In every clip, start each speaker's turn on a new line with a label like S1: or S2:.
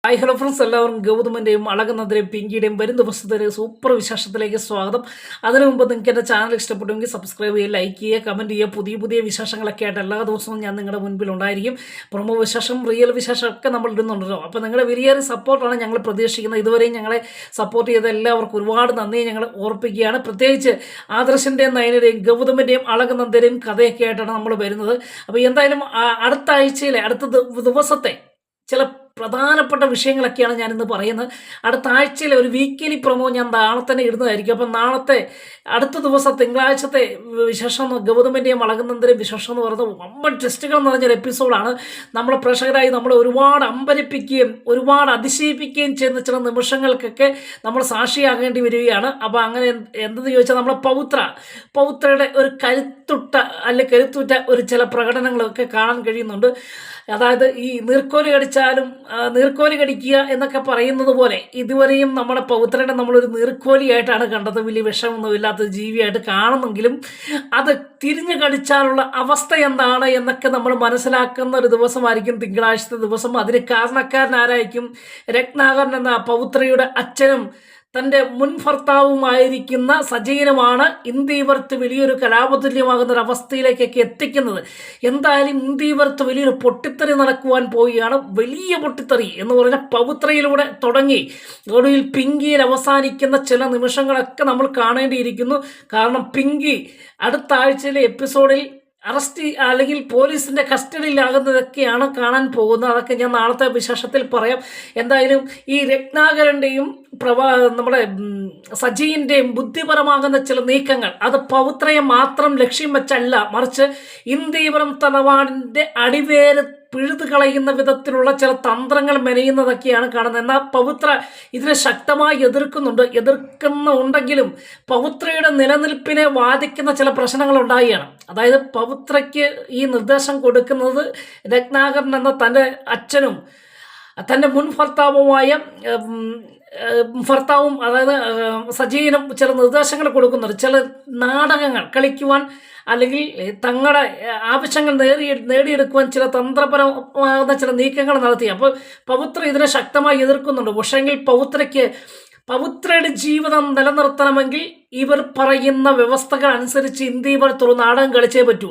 S1: Hi hello friends, എല്ലാവർക്കും ഗൗതമിൻ്റെയും അളകുന്നതിൻ്റെയും പിങ്കിയുടെയും വരും ദിവസത്തെ ഒരു സൂപ്പർ വിശേഷത്തിലേക്ക് സ്വാഗതം. അതിനു മുമ്പ് നിങ്ങൾക്ക് എൻ്റെ ചാനൽ ഇഷ്ടപ്പെട്ടുമെങ്കിൽ സബ്സ്ക്രൈബ് ചെയ്യുക, ലൈക്ക് ചെയ്യുക, കമൻറ്റ് ചെയ്യുക. പുതിയ വിശേഷങ്ങളൊക്കെ ആയിട്ട് എല്ലാ ദിവസവും ഞാൻ നിങ്ങളുടെ മുൻപിൽ ഉണ്ടായിരിക്കും. പ്രൊമോ വിശേഷം, റിയൽ വിശേഷമൊക്കെ നമ്മൾ ഇടുന്നുണ്ടല്ലോ. അപ്പോൾ നിങ്ങളുടെ വലിയൊരു സപ്പോർട്ടാണ് ഞങ്ങൾ പ്രതീക്ഷിക്കുന്നത്. ഇതുവരെയും ഞങ്ങളെ സപ്പോർട്ട് ചെയ്ത എല്ലാവർക്കും ഒരുപാട് നന്ദി ഞങ്ങൾ ഓർപ്പിക്കുകയാണ്. പ്രത്യേകിച്ച് ആദർശിൻ്റെയും നയനയുടെയും ഗൗതമിൻ്റെയും അളകുന്നതിൻ്റെയും കഥയൊക്കെ ആയിട്ടാണ് നമ്മൾ വരുന്നത്. അപ്പോൾ എന്തായാലും അടുത്ത ആഴ്ചയിലെ അടുത്ത ദിവസത്തെ ചില പ്രധാനപ്പെട്ട വിഷയങ്ങളൊക്കെയാണ് ഞാനിന്ന് പറയുന്നത്. അടുത്ത ആഴ്ചയിലെ ഒരു വീക്കിലി പ്രൊമോ ഞാൻ നാളെ തന്നെ ഇടുന്നതായിരിക്കും. അപ്പം നാളത്തെ അടുത്ത ദിവസം തിങ്കളാഴ്ചത്തെ വിശേഷം, ഗൗതമിൻ്റെയും അളകുന്നതിൻ്റെയും വിശേഷം എന്ന് പറയുന്നത് വമ്പൻ ടെസ്റ്റുകൾ എന്ന് പറഞ്ഞൊരു എപ്പിസോഡാണ്. നമ്മളെ പ്രേക്ഷകരായി നമ്മളെ ഒരുപാട് അമ്പരിപ്പിക്കുകയും ഒരുപാട് അതിശയിപ്പിക്കുകയും ചെയ്യുന്ന ചില നിമിഷങ്ങൾക്കൊക്കെ നമ്മൾ സാക്ഷിയാകേണ്ടി വരികയാണ്. അപ്പോൾ അങ്ങനെ എന്തെന്ന് ചോദിച്ചാൽ നമ്മളെ പൗത്രയുടെ ഒരു കരുത്തുറ്റ ഒരു ചില പ്രകടനങ്ങളൊക്കെ കാണാൻ കഴിയുന്നുണ്ട്. അതായത് ഈ നീർക്കോലി കടിക്കുക എന്നൊക്കെ പറയുന്നത് പോലെ ഇതുവരെയും നമ്മുടെ പൗത്രനെ നമ്മളൊരു നീർക്കോലിയായിട്ടാണ് കണ്ടത്. വലിയ വിഷമൊന്നുമില്ലാത്ത ജീവിയായിട്ട് കാണുന്നെങ്കിലും അത് തിരിഞ്ഞു കടിച്ചാലുള്ള അവസ്ഥ എന്താണ് എന്നൊക്കെ നമ്മൾ മനസ്സിലാക്കുന്ന ഒരു ദിവസമായിരിക്കും തിങ്കളാഴ്ചത്തെ ദിവസം. അതിന് കാരണക്കാരനാരായിരിക്കും? രത്നാകരൻ എന്ന പൗത്രയുടെ അച്ഛനും തൻ്റെ മുൻ ഭർത്താവുമായിരിക്കുന്ന സജീവനുമാണ് ഇന്ദീവർത്ത് വലിയൊരു കലാപതുല്യമാകുന്ന ഒരു അവസ്ഥയിലേക്കൊക്കെ എത്തിക്കുന്നത്. എന്തായാലും ഇന്ദീവർത്ത് വലിയൊരു പൊട്ടിത്തെറി നടക്കുവാൻ പോവുകയാണ്. വലിയ പൊട്ടിത്തെറി എന്ന് പറഞ്ഞാൽ പൗത്രയിലൂടെ തുടങ്ങി ഒടുവിൽ പിങ്കിയിൽ അവസാനിക്കുന്ന ചില നിമിഷങ്ങളൊക്കെ നമ്മൾ കാണേണ്ടിയിരിക്കുന്നു. കാരണം പിങ്കി അടുത്ത ആഴ്ചയിലെ എപ്പിസോഡിൽ അറസ്റ്റ് അല്ലെങ്കിൽ പോലീസിൻ്റെ കസ്റ്റഡിയിലാകുന്നതൊക്കെയാണ് കാണാൻ പോകുന്നത്. അതൊക്കെ ഞാൻ നാളത്തെ വിശേഷത്തിൽ പറയാം. എന്തായാലും ഈ രത്നാകരൻ്റെയും നമ്മുടെ സജീവിൻ്റെയും ബുദ്ധിപരമാകുന്ന ചില നീക്കങ്ങൾ അത് പൗത്രയെ മാത്രം ലക്ഷ്യം വെച്ചല്ല, മറിച്ച് ഇന്ദീവരം തറവാടിൻ്റെ അടിവേര് പിഴുത് കളയുന്ന വിധത്തിലുള്ള ചില തന്ത്രങ്ങൾ മെനയുന്നതൊക്കെയാണ് കാണുന്നത്. എന്നാൽ പൗത്ര ഇതിനെ ശക്തമായി എതിർക്കുന്നുണ്ടെങ്കിലും പൗത്രയുടെ നിലനിൽപ്പിനെ ബാധിക്കുന്ന ചില പ്രശ്നങ്ങൾ ഉണ്ടാവുകയാണ്. അതായത് പൗത്രയ്ക്ക് ഈ നിർദ്ദേശം കൊടുക്കുന്നത് രത്നാകരൻ എന്ന തൻ്റെ അച്ഛനും തൻ്റെ മുൻ ഭർത്താവും അതായത് സജീവനും ചില നിർദ്ദേശങ്ങൾ കൊടുക്കുന്നുണ്ട്. ചില നാടകങ്ങൾ കളിക്കുവാൻ അല്ലെങ്കിൽ തങ്ങളുടെ ആവശ്യങ്ങൾ നേടിയെടുക്കുവാൻ ചില തന്ത്രപരമാകുന്ന ചില നീക്കങ്ങൾ നടത്തി. അപ്പോൾ പൗത്ര ഇതിനെ ശക്തമായി എതിർക്കുന്നുണ്ട്. പക്ഷേങ്കിൽ പൗത്രയുടെ ജീവിതം നിലനിർത്തണമെങ്കിൽ ഇവർ പറയുന്ന വ്യവസ്ഥകൾ അനുസരിച്ച് ഇന്ദീവരത്ത് ഒരു നാടകം കളിച്ചേ പറ്റൂ.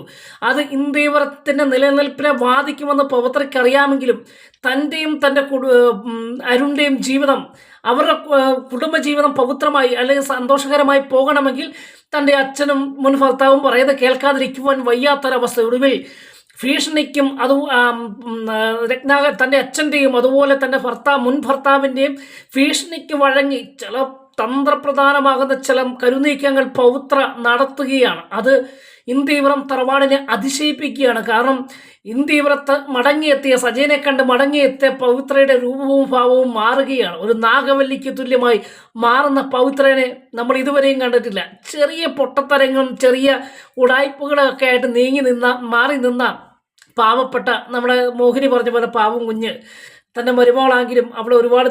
S1: അത് ഇന്ദീവരത്തിൻ്റെ നിലനിൽപ്പിനെ ബാധിക്കുമെന്ന് പൗത്രയ്ക്ക് അറിയാമെങ്കിലും തൻ്റെയും തൻ്റെ അരുണിൻ്റെയും ജീവിതം, അവരുടെ കുടുംബജീവിതം പവിത്രമായി അല്ലെങ്കിൽ സന്തോഷകരമായി പോകണമെങ്കിൽ തൻ്റെ അച്ഛനും മുൻ ഭർത്താവും പറയുന്നത് കേൾക്കാതിരിക്കുവാൻ വയ്യാത്തൊരവസ്ഥ. ഒടുവിൽ ഭീഷണിക്കും രത്നാകർ തൻ്റെ അച്ഛൻ്റെയും അതുപോലെ തൻ്റെ മുൻ ഭർത്താവിൻ്റെയും ഭീഷണിക്ക് വഴങ്ങി ചില തന്ത്രപ്രധാനമാകുന്ന ചില കരുനീക്കങ്ങൾ പൗത്ര നടത്തുകയാണ്. അത് ഇന്ദീവരം തറവാടിനെ അതിശയിപ്പിക്കുകയാണ്. കാരണം ഇന്ദീവരത്ത് മടങ്ങിയെത്തിയ സജയനെ കണ്ട് മടങ്ങിയെത്തിയ പൗത്രയുടെ രൂപവും ഭാവവും മാറുകയാണ്. ഒരു നാഗവല്ലിക്ക് തുല്യമായി മാറുന്ന പൗത്രനെ നമ്മൾ ഇതുവരെയും കണ്ടിട്ടില്ല. ചെറിയ പൊട്ടത്തരങ്ങളും ചെറിയ ഉടായ്പകളൊക്കെ ആയിട്ട് മാറി നിന്ന പാവപ്പെട്ട നമ്മുടെ മോഹിനി പറഞ്ഞ പോലെ പാവം കുഞ്ഞ് തൻ്റെ മരുമകളാണെങ്കിലും അവൾ ഒരുപാട്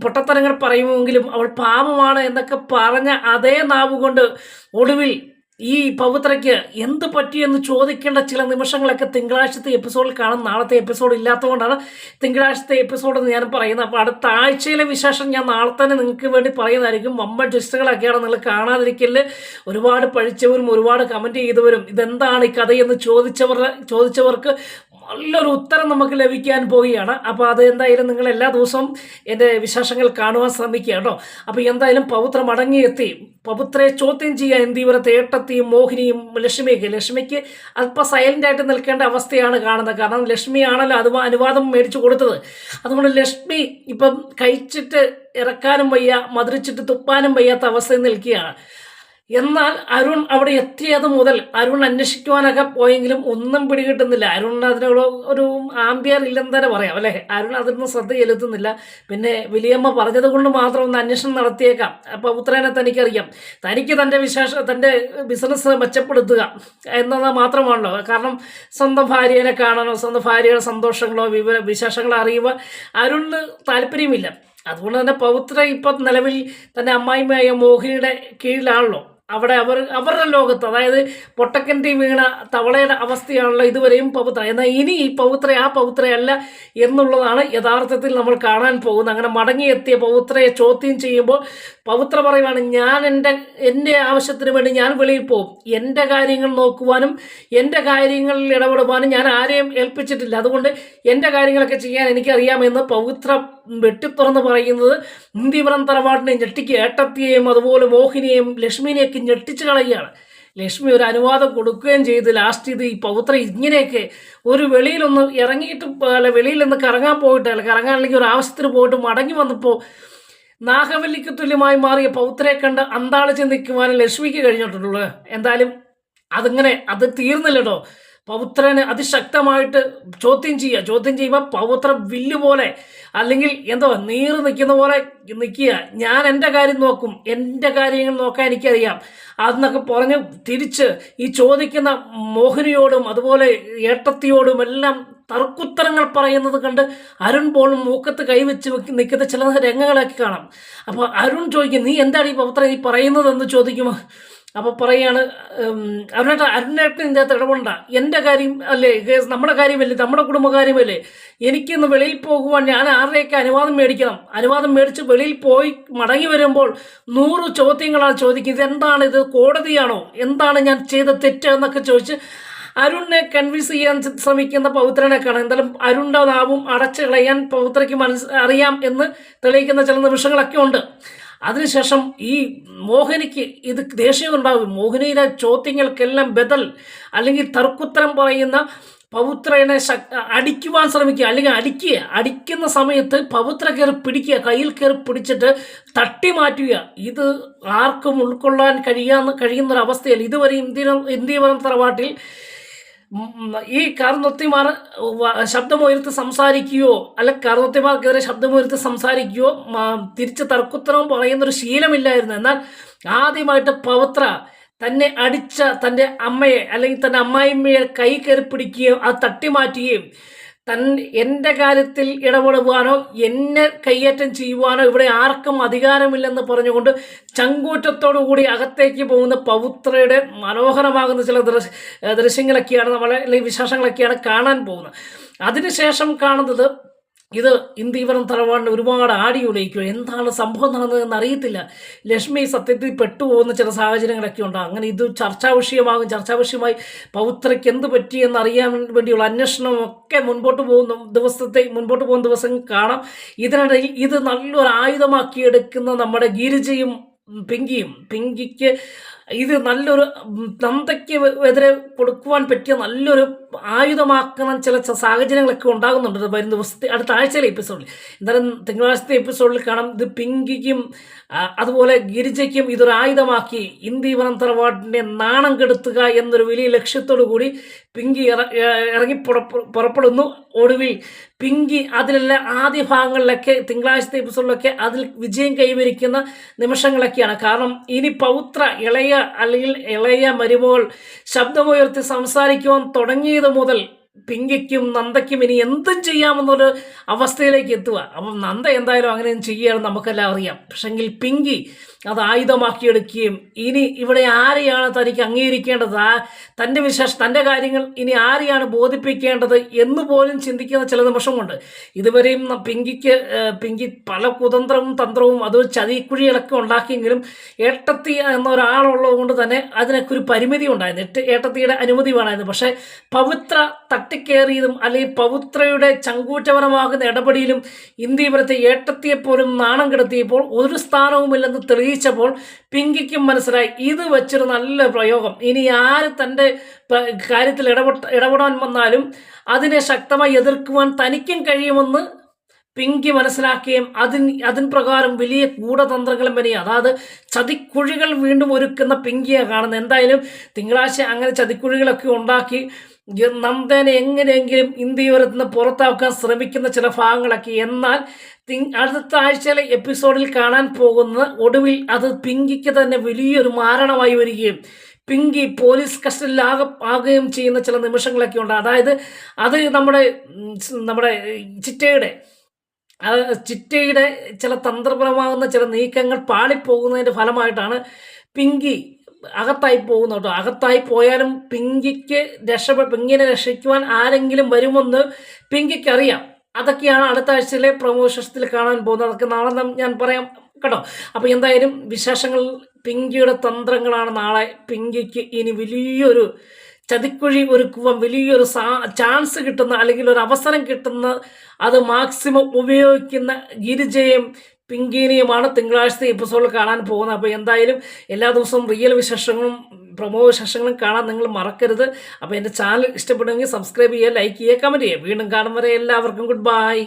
S1: പൊട്ടത്തരങ്ങൾ പറയുമെങ്കിലും അവൾ പാപമാണ് എന്നൊക്കെ പറഞ്ഞ അതേ നാവ് കൊണ്ട് ഒടുവിൽ ഈ പൗത്രയ്ക്ക് എന്ത് പറ്റിയെന്ന് ചോദിക്കേണ്ട ചില നിമിഷങ്ങളൊക്കെ തിങ്കളാഴ്ചത്തെ എപ്പിസോഡിൽ കാണും. നാളത്തെ എപ്പിസോഡ് ഇല്ലാത്തതുകൊണ്ടാണ് തിങ്കളാഴ്ചത്തെ എപ്പിസോഡ് ഞാൻ പറയുന്നത്. അപ്പോൾ അടുത്ത ആഴ്ചയിലെ വിശേഷം ഞാൻ നാളെ തന്നെ നിങ്ങൾക്ക് വേണ്ടി പറയുന്നതായിരിക്കും. വമ്പൻ ട്വിസ്റ്റുകളൊക്കെയാണ് നിങ്ങൾ കാണാതിരിക്കല്. ഒരുപാട് പഴിച്ചവരും ഒരുപാട് കമൻറ്റ് ചെയ്തവരും ഇതെന്താണ് ഈ കഥയെന്ന് ചോദിച്ചവർക്ക് നല്ലൊരു ഉത്തരം നമുക്ക് ലഭിക്കാൻ പോവുകയാണ്. അപ്പോൾ അത് എന്തായാലും നിങ്ങൾ എല്ലാ ദിവസവും എൻ്റെ വിശേഷങ്ങൾ കാണുവാൻ ശ്രമിക്കുക കേട്ടോ. അപ്പോൾ എന്തായാലും പൗത്ര മടങ്ങിയെത്തി പൗത്രയെ ചോദ്യം ചെയ്യാൻ ഇന്ദീവരത്തെ ഏട്ടത്തിയും മോഹിനിയും ലക്ഷ്മിക്ക് അല്പം സൈലൻ്റായിട്ട് നിൽക്കേണ്ട അവസ്ഥയാണ് കാണുന്നത്. കാരണം ലക്ഷ്മിയാണല്ലോ അത് അനുവാദം മേടിച്ചു കൊടുത്തത്. അതുകൊണ്ട് ലക്ഷ്മി ഇപ്പം കഴിച്ചിട്ട് ഇറക്കാനും വയ്യ, മധുരിച്ചിട്ട് തുപ്പാനും വയ്യാത്ത അവസ്ഥയിൽ നിൽക്കുകയാണ്. എന്നാൽ അരുൺ അവിടെ എത്തിയത് മുതൽ അരുൺ അന്വേഷിക്കുവാനൊക്കെ പോയെങ്കിലും ഒന്നും പിടികിട്ടുന്നില്ല. അരുണിന് അതിനുള്ള ഒരു ആംബിയർ ഇല്ലെന്ന് തന്നെ പറയാം അല്ലേ. അരുൺ അതിനൊന്നും ശ്രദ്ധ ചെലുത്തുന്നില്ല. പിന്നെ വലിയമ്മ പറഞ്ഞത് കൊണ്ട് മാത്രം ഒന്ന് അന്വേഷണം നടത്തിയേക്കാം. പൗത്രനെ തനിക്കറിയാം. തനിക്ക് തൻ്റെ ബിസിനസ് മെച്ചപ്പെടുത്തുക എന്നത് മാത്രമാണല്ലോ. കാരണം സ്വന്തം ഭാര്യനെ കാണാനോ സ്വന്തം ഭാര്യയുടെ സന്തോഷങ്ങളോ വിശേഷങ്ങളോ അറിയുക അരുണിന് താല്പര്യമില്ല. അതുകൊണ്ട് തന്നെ പൗത്ര ഇപ്പം നിലവിൽ തൻ്റെ അമ്മായിമ്മയായ മോഹിനിയുടെ കീഴിലാണല്ലോ. അവിടെ അവരുടെ ലോകത്ത്, അതായത് പൊട്ടക്കണ്ടി വീണ തവളയുടെ അവസ്ഥയാണല്ലോ ഇതുവരെയും പവിത്ര. എന്നാൽ ഇനി ഈ പവിത്ര ആ പവിത്രയല്ല എന്നുള്ളതാണ് യഥാർത്ഥത്തിൽ നമ്മൾ കാണാൻ പോകുന്നത്. അങ്ങനെ മടങ്ങിയെത്തിയ പവിത്രയെ ചോദ്യം ചെയ്യുമ്പോൾ പവിത്ര പറയുവാണ്, ഞാൻ എൻ്റെ ആവശ്യത്തിന് വേണ്ടി ഞാൻ വെളിയിൽ പോകും, എൻ്റെ കാര്യങ്ങൾ നോക്കുവാനും എൻ്റെ കാര്യങ്ങളിൽ ഇടപെടുവാനും ഞാൻ ആരെയും ഏൽപ്പിച്ചിട്ടില്ല, അതുകൊണ്ട് എൻ്റെ കാര്യങ്ങളൊക്കെ ചെയ്യാൻ എനിക്കറിയാമെന്ന് പവിത്ര വെട്ടിത്തുറന്ന് പറയുന്നത് ഇന്ദീവരം തറവാടിനെ ഞെട്ടിക്ക് ഏട്ടത്തിയെയും അതുപോലെ മോഹിനിയെയും ലക്ഷ്മിനെയൊക്കെ ഞെട്ടിച്ച് കളയുകയാണ്. ലക്ഷ്മി ഒരു അനുവാദം കൊടുക്കുകയും ചെയ്ത് ലാസ്റ്റ് ഇത് ഈ പവിത്ര ഇങ്ങനെയൊക്കെ ഒരു വെളിയിലൊന്ന് ഇറങ്ങിയിട്ട് അല്ല വെളിയിൽ നിന്ന് കറങ്ങാൻ പോയിട്ട് അല്ല കറങ്ങാൻ അല്ലെങ്കിൽ ഒരു ആവശ്യത്തിന് പോയിട്ട് മടങ്ങി വന്നപ്പോൾ നാഗവല്ലിക്ക് തുല്യമായി മാറിയ പവിത്രയെ കണ്ട് അന്താളിച്ച് നിൽക്കുവാനും ലക്ഷ്മിക്ക് കഴിഞ്ഞിട്ടുള്ളൂ. എന്തായാലും അത് തീർന്നില്ലട്ടോ. പവിത്രനെ അതിശക്തമായിട്ട് ചോദ്യം ചെയ്യുമ്പോൾ പവിത്ര വില്ല് പോലെ അല്ലെങ്കിൽ നീറ് നിൽക്കുന്ന പോലെ നിൽക്കുക. ഞാൻ എൻ്റെ കാര്യം നോക്കും, എൻ്റെ കാര്യങ്ങൾ നോക്കാൻ എനിക്കറിയാം അതെന്നൊക്കെ പറഞ്ഞ് തിരിച്ച് ഈ ചോദിക്കുന്ന മോഹിനിയോടും അതുപോലെ ഏട്ടത്തിയോടും എല്ലാം തർക്കുത്തരങ്ങൾ പറയുന്നത് കണ്ട് അരുൺ പോലും മൂക്കത്ത് കൈവച്ച് നിൽക്കുന്ന ചില രംഗങ്ങളൊക്കെ കാണാം. അപ്പോൾ അരുൺ ചോദിക്കും, നീ എന്താണ് ഈ പവിത്ര ഈ പറയുന്നതെന്ന് ചോദിക്കുമ്പോൾ അപ്പോൾ പറയുകയാണ്, അരുണേട്ടൻ ഇതിൻ്റെ അകത്ത് ഇടപെടണ്ട, എൻ്റെ കാര്യം അല്ലേ, നമ്മുടെ കാര്യമല്ലേ, നമ്മുടെ കുടുംബകാര്യമല്ലേ, എനിക്കിന്ന് വെളിയിൽ പോകുവാൻ ഞാൻ ആരുടെയൊക്കെ അനുവാദം മേടിക്കണം, അനുവാദം മേടിച്ച് വെളിയിൽ പോയി മടങ്ങി വരുമ്പോൾ 100 ചോദ്യങ്ങളാണ് ചോദിക്കുന്നത്. ഇത് കോടതിയാണോ, എന്താണ് ഞാൻ ചെയ്ത തെറ്റ് എന്നൊക്കെ ചോദിച്ച് അരുണിനെ കൺവിൻസ് ചെയ്യാൻ ശ്രമിക്കുന്ന പവിത്രനെ കാണാം. എന്തായാലും അരുണിൻ്റെ നാവും അടച്ചു കളയാൻ പവിത്രയ്ക്ക് അറിയാം എന്ന് തെളിയിക്കുന്ന ചില നിമിഷങ്ങളൊക്കെ ഉണ്ട്. അതിനുശേഷം ഈ മോഹിനിക്ക് ഇത് ദേഷ്യമുണ്ടാകും. മോഹിനിയുടെ ചോദ്യങ്ങൾക്കെല്ലാം ബദൽ അല്ലെങ്കിൽ തർക്കുത്തരം പറയുന്ന പവിത്രനെ അടിക്കുവാൻ ശ്രമിക്കുക, അല്ലെങ്കിൽ അടിക്കുന്ന സമയത്ത് പവിത്ര കയറി പിടിക്കുക, കയ്യിൽ കയറി പിടിച്ചിട്ട് തട്ടി മാറ്റുക. ഇത് ആർക്കും ഉൾക്കൊള്ളാൻ കഴിയുന്നൊരവസ്ഥയല്ല. ഇതുവരെ ഇന്ത്യവരം തറവാട്ടിൽ ഈ കാർന്നൊത്തിമാർ ശബ്ദമുയർത്തി സംസാരിക്കുകയോ അല്ല കാർന്നൊത്തിമാർക്കെതിരെ ശബ്ദമുയർത്തി സംസാരിക്കുകയോ തിരിച്ച് തർക്കുത്തരവും പറയുന്നൊരു ശീലമില്ലായിരുന്നു. എന്നാൽ ആദ്യമായിട്ട് പവിത്ര തന്നെ അടിച്ച തൻ്റെ അമ്മയെ അല്ലെങ്കിൽ തൻ്റെ അമ്മായിമ്മയെ കൈ കയറി പിടിക്കുകയും അത് തട്ടിമാറ്റുകയും എൻ്റെ കാര്യത്തിൽ ഇടപെടുവാനോ എന്നെ കയ്യേറ്റം ചെയ്യുവാനോ ഇവിടെ ആർക്കും അധികാരമില്ലെന്ന് പറഞ്ഞുകൊണ്ട് ചങ്കൂറ്റത്തോടു കൂടി അകത്തേക്ക് പോകുന്ന പവിത്രയുടെ മനോഹരമാകുന്ന ചില ദൃശ്യങ്ങളൊക്കെയാണ് അല്ലെങ്കിൽ വിശേഷങ്ങളൊക്കെയാണ് കാണാൻ പോകുന്നത്. അതിനുശേഷം കാണുന്നത് ഇത് ഇന്ദീവരം തറവാടിന് ഒരുപാട് ആടി ഉലയിക്കുക. എന്താണ് സംഭവം നടന്നതെന്ന് അറിയത്തില്ല. ലക്ഷ്മി സത്യത്തിൽ പെട്ടുപോകുന്ന ചില സാഹചര്യങ്ങളൊക്കെ ഉണ്ടാകും. അങ്ങനെ ഇത് ചർച്ചാ വിഷയമായി പവിത്രയ്ക്ക് എന്ത് പറ്റിയെന്ന് അറിയാൻ വേണ്ടിയുള്ള അന്വേഷണമൊക്കെ മുൻപോട്ട് പോകുന്ന ദിവസം കാണാം. ഇതിനിടയിൽ ഇത് നല്ലൊരു ആയുധമാക്കിയെടുക്കുന്ന നമ്മുടെ ഗിരിജയും പിങ്കിക്ക് ഇത് നല്ലൊരു നന്ദയ്ക്ക് എതിരെ കൊടുക്കുവാൻ പറ്റിയ നല്ലൊരു ആയുധമാക്കുന്ന ചില സാഹചര്യങ്ങളൊക്കെ ഉണ്ടാകുന്നുണ്ട് വരും ദിവസത്തെ അടുത്ത ആഴ്ചയിലെ എപ്പിസോഡിൽ. എന്തായാലും തിങ്കളാഴ്ചത്തെ എപ്പിസോഡിൽ കാണാം ഇത് പിങ്കിക്കും അതുപോലെ ഗിരിജയ്ക്കും ഇതൊരു ആയുധമാക്കി ഇന്ദീവരം തറവാടിനെ നാണം കെടുത്തുക എന്നൊരു വലിയ ലക്ഷ്യത്തോടു കൂടി പിങ്കി ഇറങ്ങി പുറപ്പെടുന്നു. ഒടുവിൽ പിങ്കി അതിലെല്ലാം ആദ്യ ഭാഗങ്ങളിലൊക്കെ തിങ്കളാഴ്ചത്തെ എപ്പിസോഡിലൊക്കെ അതിൽ വിജയം കൈവരിക്കുന്ന നിമിഷങ്ങളൊക്കെയാണ്. കാരണം ഇനി പവിത്ര ഇളയ മരുമകൾ ശബ്ദമുയർത്തി സംസാരിക്കുവാൻ തുടങ്ങിയത് മുതൽ പിങ്കിക്കും നന്ദയ്ക്കും ഇനി എന്തും ചെയ്യാമെന്നൊരു അവസ്ഥയിലേക്ക് എത്തുക. അപ്പം നന്ദ എന്തായാലും അങ്ങനെയും ചെയ്യുകയാണെന്ന് നമുക്കെല്ലാം അറിയാം. പക്ഷെങ്കിൽ പിങ്കി അത് ആയുധമാക്കിയെടുക്കുകയും ഇനി ഇവിടെ ആരെയാണ് തനിക്ക് അംഗീകരിക്കേണ്ടത്, തൻ്റെ കാര്യങ്ങൾ ഇനി ആരെയാണ് ബോധിപ്പിക്കേണ്ടത് എന്ന് പോലും ചിന്തിക്കുന്ന ചില നിമിഷമുണ്ട്. ഇതുവരെയും പിങ്കി പല കുതന്ത്രവും തന്ത്രവും അതൊരു ചതിക്കുഴികളൊക്കെ ഉണ്ടാക്കിയെങ്കിലും ഏട്ടത്തി എന്ന ഒരാളുള്ളത് കൊണ്ട് തന്നെ അതിനൊക്കെ ഒരു പരിമിതി ഉണ്ടായിരുന്നു. ഏട്ടത്തിയുടെ അനുമതി വേണമായിരുന്നു. പക്ഷേ പവിത്ര തട്ടിക്കേറിയതും അല്ലെങ്കിൽ പവിത്രയുടെ ചങ്കൂറ്റപരമാകുന്ന ഇടപെടലും ഇന്ദീവരത്തെ ഏട്ടത്തിയെപ്പോലും നാണം കെടുത്തിയപ്പോൾ ഒരു സ്ഥാനവുമില്ലെന്ന് തെളിയിച്ചപ്പോൾ പിങ്കിക്കും മനസ്സിലായി ഇത് വെച്ചൊരു നല്ല പ്രയോഗം. ഇനി ആര് തൻ്റെ കാര്യത്തിൽ ഇടപെടാൻ വന്നാലും അതിനെ ശക്തമായി എതിർക്കുവാൻ തനിക്കും കഴിയുമെന്ന് പിങ്കി മനസ്സിലാക്കുകയും അതിൻ പ്രകാരം വലിയ ഗൂഢതന്ത്രങ്ങളും വരിക, അതായത് ചതിക്കുഴികൾ വീണ്ടും ഒരുക്കുന്ന പിങ്കിയെ കാണുന്നത്. എന്തായാലും തിങ്കളാഴ്ച അങ്ങനെ ചതിക്കുഴികളൊക്കെ ഉണ്ടാക്കി നന്ദനെ എങ്ങനെയെങ്കിലും ഇന്ത്യവരത്തിൽ നിന്ന് പുറത്താക്കാൻ ശ്രമിക്കുന്ന ചില ഭാഗങ്ങളൊക്കെ. എന്നാൽ അടുത്ത ആഴ്ചയിലെ എപ്പിസോഡിൽ കാണാൻ പോകുന്ന ഒടുവിൽ അത് പിങ്കിക്ക് തന്നെ വലിയൊരു മാരണമായി വരികയും പിങ്കി പോലീസ് കസ്റ്റഡിയിൽ ആകുകയും ചെയ്യുന്ന ചില നിമിഷങ്ങളൊക്കെ ഉണ്ട്. അതായത് അത് നമ്മുടെ ചിറ്റയുടെ ചില തന്ത്രപരമാകുന്ന ചില നീക്കങ്ങൾ പാളിപ്പോകുന്നതിൻ്റെ ഫലമായിട്ടാണ് പിങ്കി അകത്തായി പോകുന്നു കേട്ടോ. അകത്തായി പോയാലും പിങ്കിക്ക് പിങ്കിനെ രക്ഷിക്കുവാൻ ആരെങ്കിലും വരുമെന്ന് പിങ്കിക്ക് അറിയാം. അതൊക്കെയാണ് അടുത്ത ആഴ്ചയിലെ പ്രമോഷൻസിൽ കാണാൻ പോകുന്നത്. അതൊക്കെ നാളെ ഞാൻ പറയാം കേട്ടോ. അപ്പോൾ എന്തായാലും വിശേഷങ്ങൾ പിങ്കിയുടെ തന്ത്രങ്ങളാണ് നാളെ പിങ്കിക്ക് ഇനി വലിയൊരു ചതിക്കുഴി ഒരുക്കുവാൻ വലിയൊരു ചാൻസ് കിട്ടുന്ന, അല്ലെങ്കിൽ ഒരു അവസരം കിട്ടുന്ന, അത് മാക്സിമം ഉപയോഗിക്കുന്ന ഗിരിജയും പിങ്കിനെയുമാണ് തിങ്കളാഴ്ചത്തെ എപ്പിസോഡിൽ കാണാൻ പോകുന്നത്. അപ്പോൾ എന്തായാലും എല്ലാ ദിവസവും റിയൽ വിശേഷങ്ങളും പ്രമോ വിശേഷങ്ങളും കാണാൻ നിങ്ങൾ മറക്കരുത്. അപ്പോൾ എൻ്റെ ചാനൽ ഇഷ്ടപ്പെടുമെങ്കിൽ സബ്സ്ക്രൈബ് ചെയ്യുക, ലൈക്ക് ചെയ്യുക, കമൻറ്റ് ചെയ്യുക. വീണ്ടും കാണും വരെ എല്ലാവർക്കും ഗുഡ് ബൈ.